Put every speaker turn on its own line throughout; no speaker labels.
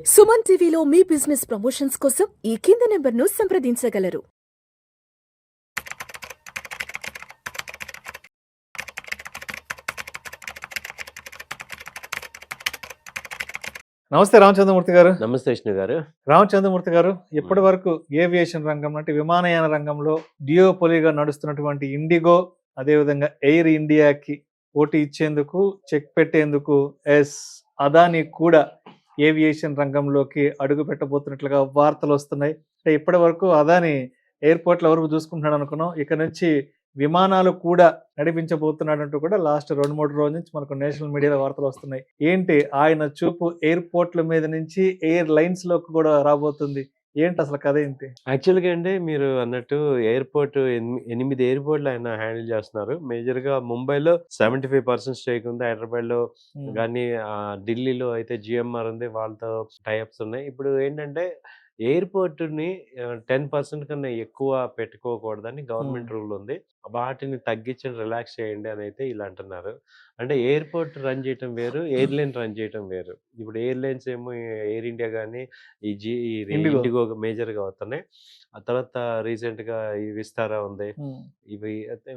సుమన్ టీవీలో మీ business promotions కోసం ఈ కింది నెంబర్ను సంప్రదించగలరు.
నమస్తే రామచంద్రమూర్తి గారు.
నమస్తే విష్ణు గారు.
రామచంద్రమూర్తి గారు, ఇప్పటి వరకు ఏవియేషన్ రంగం అంటే విమానయాన రంగంలో డియోపోలీగా నడుస్తున్నటువంటి ఇండిగో, అదేవిధంగా ఎయిర్ ఇండియాకి పోటీ ఇచ్చేందుకు, చెక్ పెట్టేందుకు అదానీ కూడా ఏవియేషన్ రంగంలోకి అడుగు పెట్టబోతున్నట్లుగా వార్తలు వస్తున్నాయి. అంటే ఇప్పటి వరకు అదానీ ఎయిర్పోర్ట్ల వరకు చూసుకుంటున్నాడు అనుకున్నాం. ఇక నుంచి విమానాలు కూడా నడిపించబోతున్నాడంటూ కూడా లాస్ట్ 2-3 రోజుల నుంచి మనకు నేషనల్ మీడియాలో వార్తలు వస్తున్నాయి. ఏంటి ఆయన చూపు ఎయిర్పోర్ట్ల మీద నుంచి ఎయిర్ లైన్స్ లోకి కూడా రాబోతుంది. ఏంటి అసలు కథ ఏంటి?
యాక్చువల్‌గా అండి మీరు అన్నట్టు ఎయిర్‌పోర్ట్ 8 ఎయిర్‌పోర్ట్‌లు ఆయన హ్యాండిల్ చేస్తున్నారు. మేజర్‌గా ముంబైలో 75% స్టేక్ ఉంది. హైదరాబాద్‌లో గానీ ఢిల్లీలో అయితే జీఎంఆర్ ఉంది. వాళ్ళతో టై అప్స్ ఉన్నాయి. ఇప్పుడు ఏంటంటే ఎయిర్‌పోర్ట్‌ని 10% కన్నా ఎక్కువ పెట్టుకోకూడదని గవర్నమెంట్ రూల్ ఉంది. వాటిని తగ్గించి రిలాక్స్ చేయండి అని అయితే ఈళ్ళు అంటున్నారు. అంటే ఎయిర్‌పోర్ట్ రన్ చేయటం వేరు, ఎయిర్‌లైన్ రన్ చేయటం వేరు. ఇప్పుడు ఎయిర్‌లైన్స్ ఏమో ఎయిర్ ఇండియా గానీ, ఇది
ఇండిగో.
ఇండిగో మేజర్‌గా అవుతున్నాయి. ఆ తర్వాత రీసెంట్‌గా ఈ విస్తారా ఉంది. ఇవి అయితే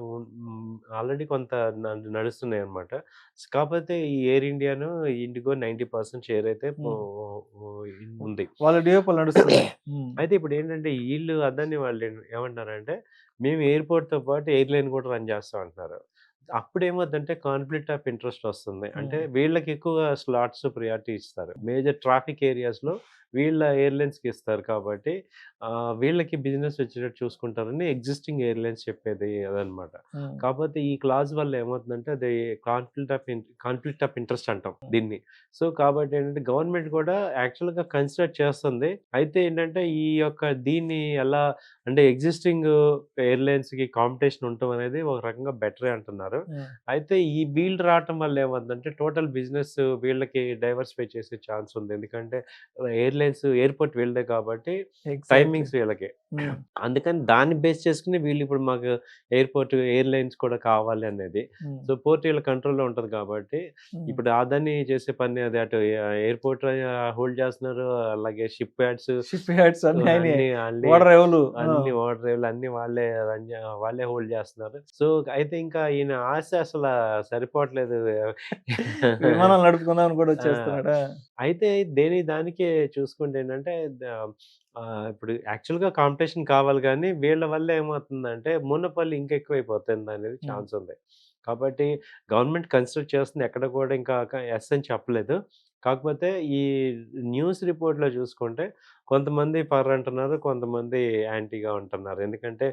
ఆల్రెడీ కొంత నడుస్తున్నాయన్నమాట. కాకపోతే ఈ ఎయిర్ ఇండియాను, ఇండిగో 90% షేర్ అయితే ఉంది.
వాళ్ళ డియోపోల్ నడుస్తుంది.
అయితే ఇప్పుడేంటంటే ఈళ్ళు అదాని వాళ్ళు ఏమంటున్నారంటే, మేము ఎయిర్‌పోర్ట్‌తో పాటు ఎయిర్‌లైన్ కూడా రన్ చేస్తాం అంటున్నారు. అప్పుడేమవుద్దంటే కాన్‌ఫ్లిక్ట్ ఆఫ్ ఇంట్రెస్ట్ వస్తుంది. అంటే వీళ్ళకి ఎక్కువ స్లాట్స్ ప్రియారిటీ ఇస్తారు. మేజర్ ట్రాఫిక్ ఏరియాస్‌లో వీళ్ళ ఎయిర్‌లైన్స్‌కి ఇస్తారు కాబట్టి వీళ్ళకి బిజినెస్ వచ్చేటట్టు చూసుకుంటారని ఎగ్జిస్టింగ్ ఎయిర్‌లైన్స్ చెప్పేది అదనమాట. కాపోతే ఈ క్లాజ్ వల్ల ఏమవుతుందంటే అది కాన్‌ఫ్లిక్ట్ ఆఫ్ ఇంట్రెస్ట్ అంటాం దీన్ని. సో, కాబట్టి ఏంటంటే గవర్నమెంట్ కూడా యాక్చువల్‌గా కన్సిడర్ చేస్తుంది. అయితే ఏంటంటే ఈ యొక్క దీన్ని ఎలా అంటే ఎగ్జిస్టింగ్ ఎయిర్‌లైన్స్‌కి కాంపిటీషన్ ఉండటం అనేది ఒక రకంగా బెటరే అంటున్నారు. అయితే ఈ వీళ్ళు రావటం వల్ల ఏమవుద్దంటే టోటల్ బిజినెస్ వీళ్ళకి డైవర్సిఫై చేసే ఛాన్స్ ఉంది. ఎందుకంటే ఎయిర్‌పోర్ట్ వీళ్ళదే కాబట్టి టైమింగ్స్ వీళ్ళకే. అందుకని దాన్ని బేస్ చేసుకొని వీళ్ళు ఇప్పుడు మాకు ఎయిర్‌లైన్స్ కూడా కావాలి అనేది. సో, పోర్ట్ వీళ్ళ కంట్రోల్‌లో ఉంటది కాబట్టి ఇప్పుడు అదాని చేసే పని అది అటు ఎయిర్‌పోర్ట్ హోల్డ్ చేస్తున్నారు. అలాగే షిప్ యార్డ్స్
అన్ని
అన్నీ
ఓడరేవులు.
అన్ని వాటర్ రేవులు అన్నీ వాళ్ళే హోల్డ్ చేస్తున్నారు. సో, అయితే ఇంకా ఈయన ఆశ అసల సరిపోవట్లేదు.
విమానాలు నడుపుకుందామని కూడా
ఆ!
వచ్చేస్తున్నాడా?
అయితే దానికే చూసుకుంటే ఏంటంటే ఇప్పుడు యాక్చువల్‌గా కాంపిటీషన్ కావాలి గానీ, వీళ్ళ వల్ల ఏమవుతుందంటే మునపల్లి ఇంకా ఎక్కువైపోతుందనేది
హ్మ్.
ఛాన్స్ ఉంది. కాబట్టి గవర్నమెంట్ కన్సిడర్ చేస్తుంది. ఎక్కడ కూడా ఇంకా యెస్ అని చెప్పలేదు. కాకపోతే ఈ న్యూస్ రిపోర్ట్‌లో చూసుకుంటే కొంతమంది ఫర్ అంటున్నారు. కొంతమంది యాంటీగా ఉంటున్నారు. ఎందుకంటే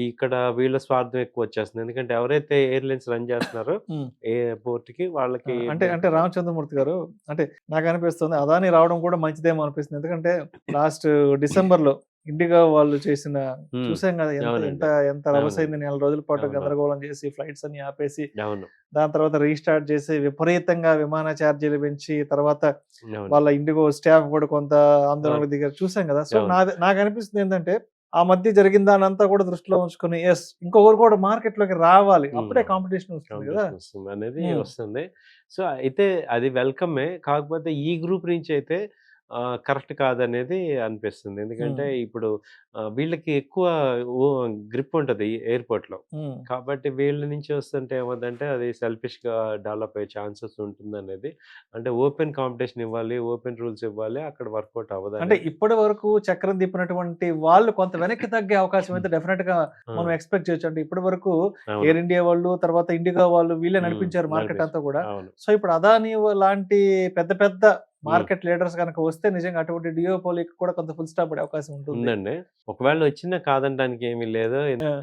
ఇక్కడ వీళ్ళ స్వార్థం ఎక్కువొచ్చేస్తుంది. ఎందుకంటే ఎవరైతే ఎయిర్‌లైన్స్ రన్ చేస్తున్నారో
హ్మ్.
ఏ పోర్ట్‌కి వాళ్ళకి
అంటే అంటే రామచంద్రమూర్తి గారు, అంటే నాకనిపిస్తుంది అదానీ రావడం కూడా మంచిదేమో అనిపిస్తుంది. ఎందుకంటే లాస్ట్ డిసెంబర్‌లో ఇండిగో వాళ్ళు చేసిన
హ్మ్.
చూసాం గదా! ఎంత ఎంత
అవునండి.
ఎంత రభసైంది.
అవునండి.
నెల రోజుల పాటు
అవును.
గందరగోళం చేసి ఫ్లైట్స్ అన్ని ఆపేసి,
అవును.
దాని తర్వాత రీస్టార్ట్ చేసి విపరీతంగా విమాన ఛార్జీలు పెంచి, తర్వాత
అవును.
వాళ్ళ ఇండిగో స్టాఫ్ కూడా కొంత
అవును.
ఆందోళనకు దిగారు. చూసాం గదా! సో,
అవును.
నాకనిపిస్తుంది ఏందంటే, ఆ మధ్య జరిగిన దాన్నంతా కూడా దృష్టిలో ఉంచుకొని ఇంకొకరు కూడా మార్కెట్‌లోకి రావాలి. అప్పుడే
హ్మ్.
కాంపిటీషన్ వస్తుంది గదా!
కాంపిటీషన్ వస్తుందనేది
హ్మ్.
వస్తుంది. సో, అయితే అది వెల్కమే. కాకపోతే ఈ గ్రూప్ నుంచయితే కరెక్ట్ కాదనేది అనిపిస్తుంది. ఎందుకంటే
హ్మ్.
ఇప్పుడు వీళ్ళకి ఎక్కువ ఓ గ్రిప్ ఉంటది ఎయిర్‌పోర్ట్‌లో.
హ్మ్.
కాబట్టి వీళ్ళ నుంచి వస్తుంటే ఏమవుద్దంటే అది సెల్ఫిష్‌గా డెవలప్ అయ్యే ఛాన్సెస్ ఉంటుందనేది. అంటే ఓపెన్ కాంపిటీషన్ ఇవ్వాలి, ఓపెన్ రూల్స్ ఇవ్వాలి. అక్కడ వర్కౌట్
అంటే
అవ్వదనేది.
ఇప్పటి వరకు చక్రం తిప్పినటువంటి వాళ్ళు కొంత వెనక్కి తగ్గే అవకాశం అయితే డెఫినెట్‌గా
ఆ!
మనం ఎక్స్‌పెక్ట్ చేయొచ్చు. అంటే ఇప్పటి వరకు
అవును.
ఎయిర్ ఇండియా వాళ్ళు, తర్వాత ఇండిగో వాళ్ళు వీళ్ళే
హ్మ్.
నడిపించారు మార్కెట్ అంతా కూడా.
అవును.
సో, ఇప్పుడు అదానీ లాంటి పెద్ద పెద్ద
హ్మ్.
మార్కెట్ లీడర్స్ గనక వస్తే నిజంగా అటువంటి డియోపోలీకి కూడా కొంత ఫుల్ స్టాప్ పడే అవకాశం ఉంటుంది.
ఉందండి. ఒకవేళ వచ్చినా కాదనడానికి ఏమి లేదు.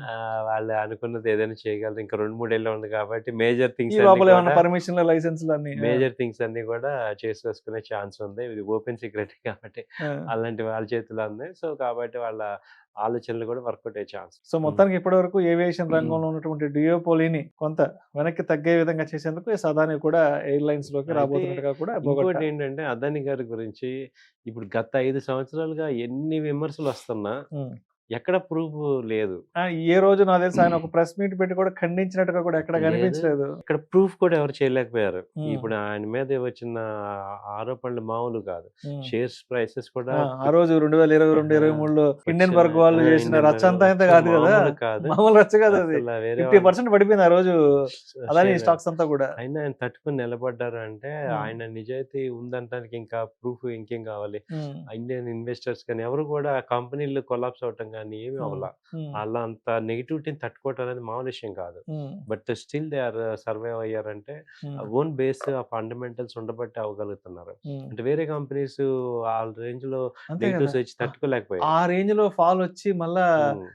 ఆ!
వాళ్ళు అనుకున్నది ఏదైనా చేయగలరు. ఇంకా 2, 3 ఏళ్లే ఉంది కాబట్టి మేజర్
ఈ
థింగ్స్ అన్నీ
లోపల ఏమన్నా
కూడా
పర్మిషన్‌లు, లైసెన్స్‌లు అన్నీ. ఆ!
చేసేసుకునే ఛాన్స్ ఉంది. ఇది ఓపెన్ సీక్రెట్ కాబట్టి
ఆ!
అలాంటి వాళ్ళ చేతిలో ఉంది. సో, కాబట్టి వాళ్ళ ఆలోచనలు కూడా వర్కౌట్ అయ్యే ఛాన్స్.
సో,
హ్మ్.
మొత్తానికి ఇప్పటి వరకు ఏవియేషన్ రంగంలో ఉన్నటువంటి డియోపోలీని కొంత వెనక్కి తగ్గే విధంగా చేసేందుకు అదానీ కూడా ఎయిర్‌లైన్స్‌లోకి
అయితే
రాబోతున్నట్టుగా కూడా బోగట్టా.
ఇంకోటేంటంటే అదాని గారి గురించి ఇప్పుడు గత 5 సంవత్సరాలుగా ఎన్ని విమర్శలొస్తున్నా
హ్మ్.
ఎక్కడ ప్రూఫ్ లేదు.
ఏ రోజు నాకు తెలిసి ఆయన ఒక ప్రెస్ మీట్ పెట్టి కూడా ఖండించినట్టుగా కూడా ఎక్కడ
లేదు.
కనిపించలేదు.
ఇక్కడ ప్రూఫ్ కూడా ఎవరు చేయలేకపోయారు.
ఉమ్,
ఇప్పుడు ఆయన మీద వచ్చిన ఆరోపణలు మామూలు కాదు.
ఉమ్.
షేర్స్ ప్రైసెస్ కూడా
ఆ రోజు 2022, 23లో ఇండియన్ బర్గ్ వాళ్ళు చేసిన
ఇండియన్
రచ్చ అంతా
బర్గ్
అయితే కాదు కదా,
మామూలు కాదు.
మామూలు రచ్చ కాదు అది.
అసలు వేరే
50% పడిపోయింది ఆ రోజు అదాని
షేర్
స్టాక్స్ అంతా కూడా.
అయినా ఆయన తట్టుకొని నిలబడ్డారు అంటే
ఉమ్,
ఆయన నిజాయితీ ఉందంటానికి ఇంకా ప్రూఫ్ ఇంకేం కావాలి.
ఉమ్,
ఇండియన్ ఇన్వెస్టర్స్ కానీ ఎవరు కూడా కంపెనీలు కొలాప్స్ అవటం కానీ ఏమీ
ఉమ్,
అవ్వాల.
ఉమ్,
అలా అంత నెగిటివిటీని తట్టుకోవటం అనేది మామూలు విషయం కాదు.
Um,
but still they are survive అయ్యారంటే
ఉమ్,
ఓన్ బేస్ ఆ ఫండమెంటల్స్ ఉండబట్టి అవ్వగలుగుతున్నారు.
ఉమ్.
అంటే వేరే కంపెనీస్ ఆ రేంజ్ లో
అంతే కదా,
నెగిటివ్స్ వచ్చి తట్టుకోలేకపోయాయి.
ఆ రేంజ్ లో ఫాల్ వచ్చి మళ్ళా
ఉమ్.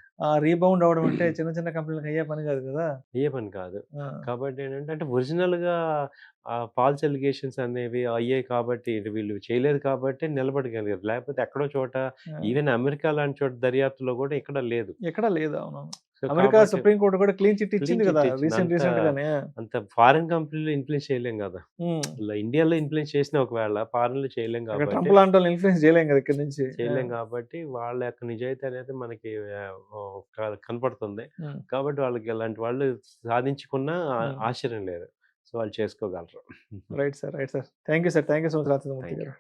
రీబౌండ్ అవడం అంటే చిన్న చిన్న కంపెనీలకు అయ్యే పని కాదు కదా.
ఏ పని కాదు.
ఆ,
కాబట్టి ఏంటంటే అంటే ఒరిజినల్‌గా ఫాల్స్ అలిగేషన్స్ అనేవి అయ్యాయి కాబట్టి వీళ్ళు చేయలేదు కాబట్టి నిలబడగలిగారు. లేకపోతే ఎక్కడో చోట
ఆ.
ఈవెన్ అమెరికా లాంటి చోట దర్యాప్తులో కూడా ఇక్కడ లేదు.
ఎక్కడా లేదు. అవును,
సో
అమెరికా
కాబట్టి
సుప్రీం కోర్టు కూడా క్లీన్ చిట్
క్లీన్
ఇచ్చింది
చిట్
కదా
ఇచ్చింది. అంత
రీసెంట్ గానే.
అంత ఫారిన్ కంపెనీలు ఇన్‌ఫ్లుయెన్స్ చేయలేం కదా!
ఉమ్.
ఇలా ఇండియాలో ఇన్‌ఫ్లుయెన్స్ చేసినా ఒకవేళ ఫారిన్‌లో చేయలేం
అక్కడ
కాబట్టి
ట్రంప్ లాంటి వాళ్ళని ఇన్ఫ్లుయెన్స్ చేయలేం కదా ఇక్కడ నుంచి.
చేయలేం కాబట్టి వాళ్ళ యొక్క నిజాయితీ అనేది మనకి కనపడుతుంది.
ఉమ్,
కాబట్టి వాళ్ళకి ఇలాంటి వాళ్ళు సాధించుకున్నా
ఉమ్.
ఆశ్చర్యం లేదు. సో వాళ్ళు చేసుకోగలరు.
Right sir, right sir. Thank you sir, thank you so much Rajendramurthy
thank you.
గారు.